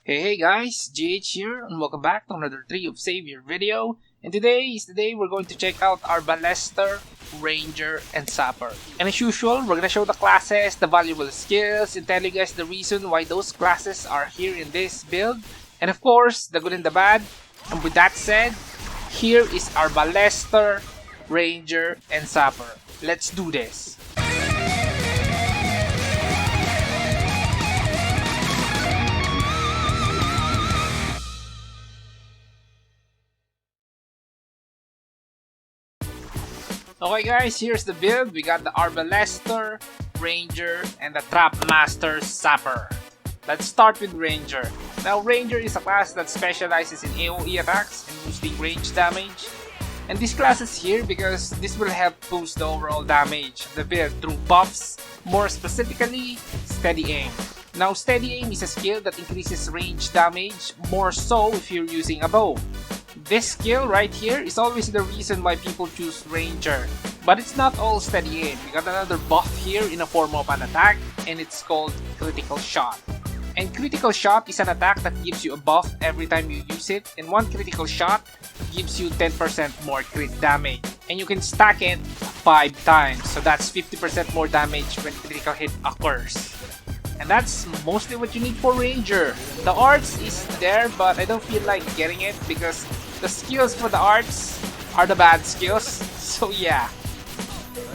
Hey guys, GH here and welcome back to another Tree of Savior video. And today is the day we're going to check out Arbalester, Ranger, and Sapper. And as usual, we're gonna show the classes, the valuable skills, and tell you guys the reason why those classes are here in this build. And of course, the good and the bad. And with that said, here is Arbalester, Ranger, and Sapper. Let's do this. Okay guys, here's the build. We got the Arbalester, Ranger, and the Trap Master Sapper. Let's start with Ranger. Now Ranger is a class that specializes in AoE attacks and boosting range damage. And this class is here because this will help boost the overall damage of the build through buffs, more specifically, Steady Aim. Now Steady Aim is a skill that increases range damage, more so if you're using a bow. This skill right here is always the reason why people choose Ranger. But it's not all Steady Aim. We got another buff here in the form of an attack, and it's called Critical Shot. And Critical Shot is an attack that gives you a buff every time you use it, and one critical shot gives you 10% more crit damage. And you can stack it 5 times, so that's 50% more damage when critical hit occurs. And that's mostly what you need for Ranger. The arts is there, but I don't feel like getting it because the skills for the arts are the bad skills. So yeah,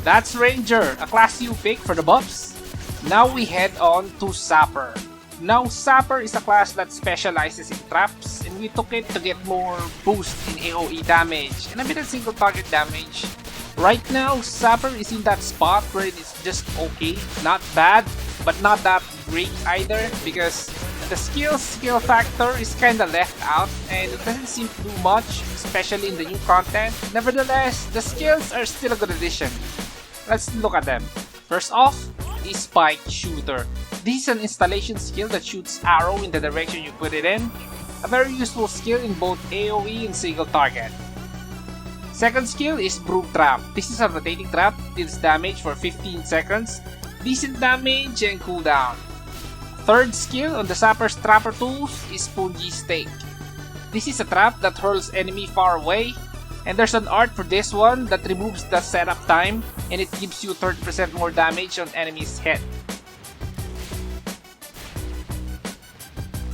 that's Ranger, a class you pick for the buffs. Now we head on to Sapper. Now Sapper is a class that specializes in traps, and we took it to get more boost in AoE damage and a bit of single target damage. Right now, Sapper is in that spot where it is just okay, not bad, but not that great either, because the skill factor is kinda left out and it doesn't seem to do much, especially in the new content. Nevertheless, the skills are still a good addition. Let's look at them. First off is Spike Shooter. This is an installation skill that shoots arrow in the direction you put it in. A very useful skill in both AoE and single target. Second skill is Broom Trap. This is a rotating trap, deals damage for 15 seconds, decent damage and cooldown. Third skill on the Sapper's Trapper tools is Spongy Stake. This is a trap that hurls enemy far away, and there's an art for this one that removes the setup time and it gives you 30% more damage on enemy's head.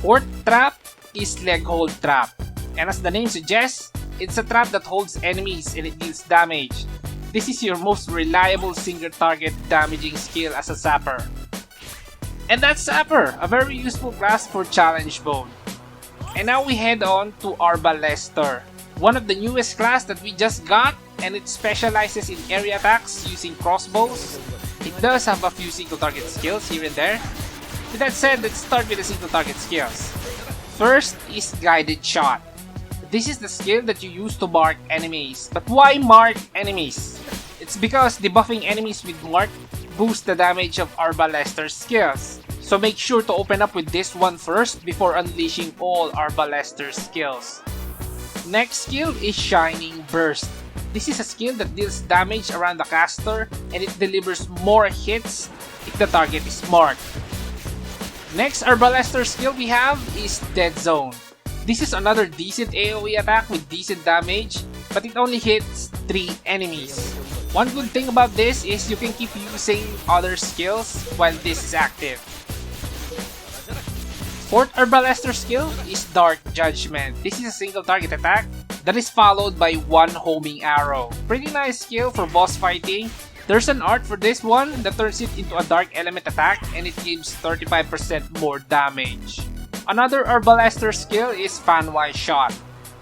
Fourth trap is Leg Hold Trap, and as the name suggests, it's a trap that holds enemies and it deals damage. This is your most reliable single target damaging skill as a Sapper. And that's Sapper, a very useful class for challenge mode. And now we head on to Arbalester, one of the newest class that we just got, and it specializes in area attacks using crossbows. It does have a few single target skills here and there. With that said, let's start with the single target skills. First is Guided Shot. This is the skill that you use to mark enemies. But why mark enemies? It's because debuffing enemies with mark boosts the damage of Arbalester's skills. So make sure to open up with this one first before unleashing all Arbalester's skills. Next skill is Shining Burst. This is a skill that deals damage around the caster and it delivers more hits if the target is marked. Next Arbalester skill we have is Dead Zone. This is another decent AoE attack with decent damage, but it only hits 3 enemies. One good thing about this is you can keep using other skills while this is active. Fourth Arbalester skill is Dark Judgment. This is a single target attack that is followed by one homing arrow. Pretty nice skill for boss fighting. There's an art for this one that turns it into a dark element attack and it gives 35% more damage. Another Arbalester skill is Fanwise Shot.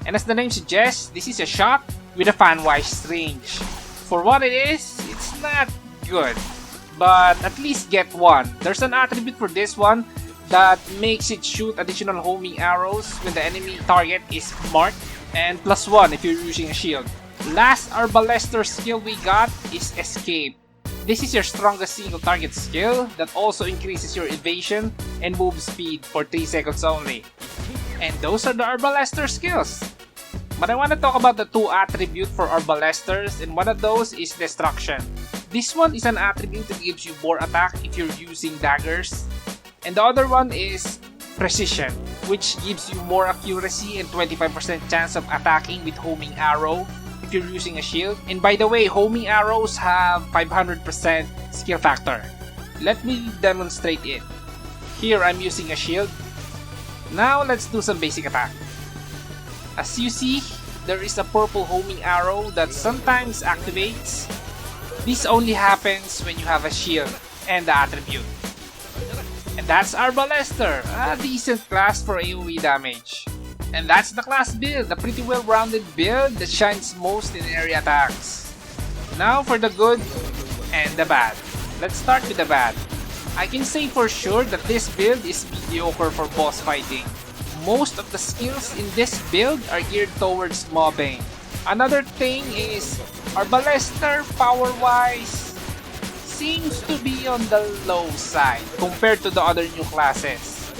And as the name suggests, this is a shot with a fanwise range. For what it is, it's not good, but at least get one. There's an attribute for this one that makes it shoot additional homing arrows when the enemy target is marked, and +1 if you're using a shield. Last Arbalester skill we got is Escape. This is your strongest single target skill that also increases your evasion and move speed for 3 seconds only. And those are the Arbalester skills. But I want to talk about the 2 attributes for Arbalesters, and one of those is Destruction. This one is an attribute that gives you more attack if you're using daggers. And the other one is precision, which gives you more accuracy and 25% chance of attacking with homing arrow if you're using a shield. And by the way, homing arrows have 500% skill factor. Let me demonstrate it. Here I'm using a shield. Now let's do some basic attack. As you see, there is a purple homing arrow that sometimes activates. This only happens when you have a shield and the attribute. And that's Arbalester, a decent class for AoE damage. And that's the class build, a pretty well-rounded build that shines most in area attacks. Now for the good and the bad. Let's start with the bad. I can say for sure that this build is mediocre for boss fighting. Most of the skills in this build are geared towards mobbing. Another thing is, Arbalester power-wise seems to be on the low side compared to the other new classes.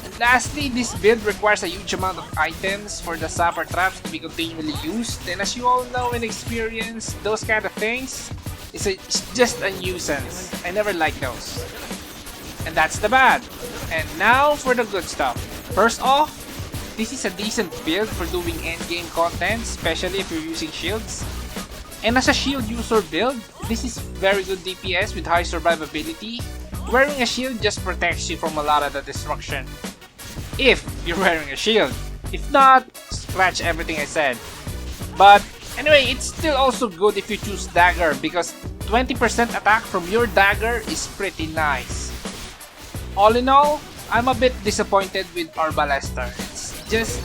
And lastly, this build requires a huge amount of items for the Sapper traps to be continually used, and as you all know and experience, those kind of things, it's just a nuisance. I never like those. And that's the bad. And now for the good stuff. First off, this is a decent build for doing endgame content, especially if you're using shields. And as a shield user build, this is very good DPS with high survivability. Wearing a shield just protects you from a lot of the destruction. If you're wearing a shield. If not, scratch everything I said. But anyway, it's still also good if you choose dagger because 20% attack from your dagger is pretty nice. All in all, I'm a bit disappointed with Arbalester. It's just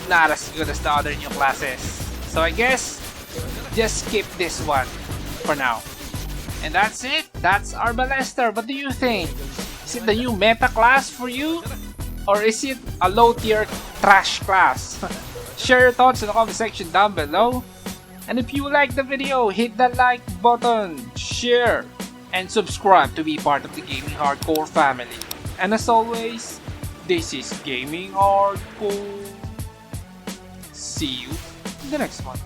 not as good as the other new classes. So I guess, just skip this one for now. And that's it. That's Arbalester. What do you think? Is it the new meta class for you? Or is it a low tier trash class? Share your thoughts in the comment section down below. And if you like the video, hit the like button, share, and subscribe to be part of the Gaming Hardcore family. And as always, this is Gaming Hardcore. See you in the next one.